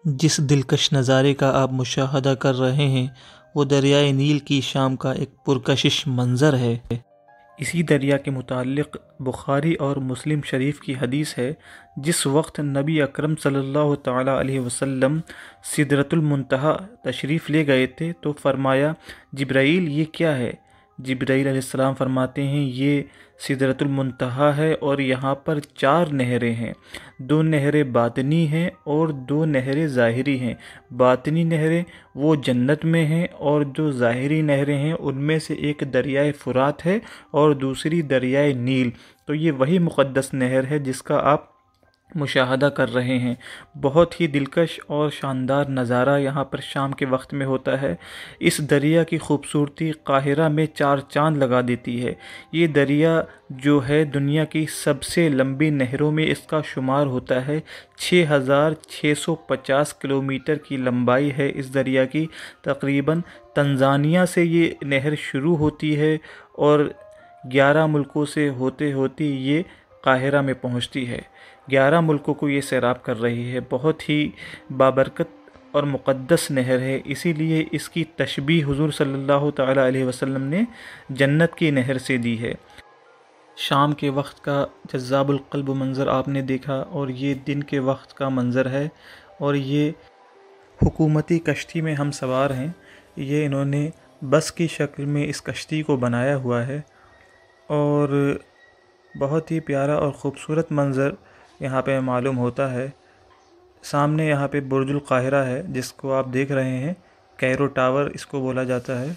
جس دلکش نظارے کا آپ مشاہدہ کر رہے ہیں وہ دریائے نیل کی شام کا ایک پرکشش منظر ہے۔ اسی دریا کے متعلق بخاری اور مسلم شریف کی حدیث ہے، جس وقت نبی اکرم صلی اللہ تعالیٰ علیہ وسلم سدرۃ المنتہا تشریف لے گئے تھے تو فرمایا، جبرائیل یہ کیا ہے؟ جبرائیل علیہ السلام فرماتے ہیں یہ سدرۃ المنتہا ہے اور یہاں پر 4 نہریں ہیں، 2 نہریں باطنی ہیں اور 2 نہریں ظاہری ہیں۔ باطنی نہریں وہ جنت میں ہیں اور جو ظاہری نہریں ہیں ان میں سے ایک دریائے فرات ہے اور دوسری دریائے نیل۔ تو یہ وہی مقدس نہر ہے جس کا آپ مشاہدہ کر رہے ہیں۔ بہت ہی دلکش اور شاندار نظارہ یہاں پر شام کے وقت میں ہوتا ہے۔ اس دریا کی خوبصورتی قاہرہ میں 4 چاند لگا دیتی ہے۔ یہ دریا جو ہے دنیا کی سب سے لمبی نہروں میں اس کا شمار ہوتا ہے۔ 6650 کلومیٹر کی لمبائی ہے اس دریا کی۔ تقریباً تنزانیہ سے یہ نہر شروع ہوتی ہے اور 11 ملکوں سے ہوتے ہوتے یہ قاہرہ میں پہنچتی ہے۔ 11 ملکوں کو یہ سیراب کر رہی ہے۔ بہت ہی بابرکت اور مقدس نہر ہے، اسی لیے اس کی تشبیہ حضور صلی اللہ تعالیٰ علیہ وسلم نے جنت کی نہر سے دی ہے۔ شام کے وقت کا جذاب القلب منظر آپ نے دیکھا اور یہ دن کے وقت کا منظر ہے، اور یہ حکومتی کشتی میں ہم سوار ہیں۔ یہ انہوں نے بس کی شکل میں اس کشتی کو بنایا ہوا ہے اور بہت ہی پیارا اور خوبصورت منظر یہاں پہ معلوم ہوتا ہے۔ سامنے یہاں پہ برج القاہرہ ہے جس کو آپ دیکھ رہے ہیں، کیرو ٹاور اس کو بولا جاتا ہے۔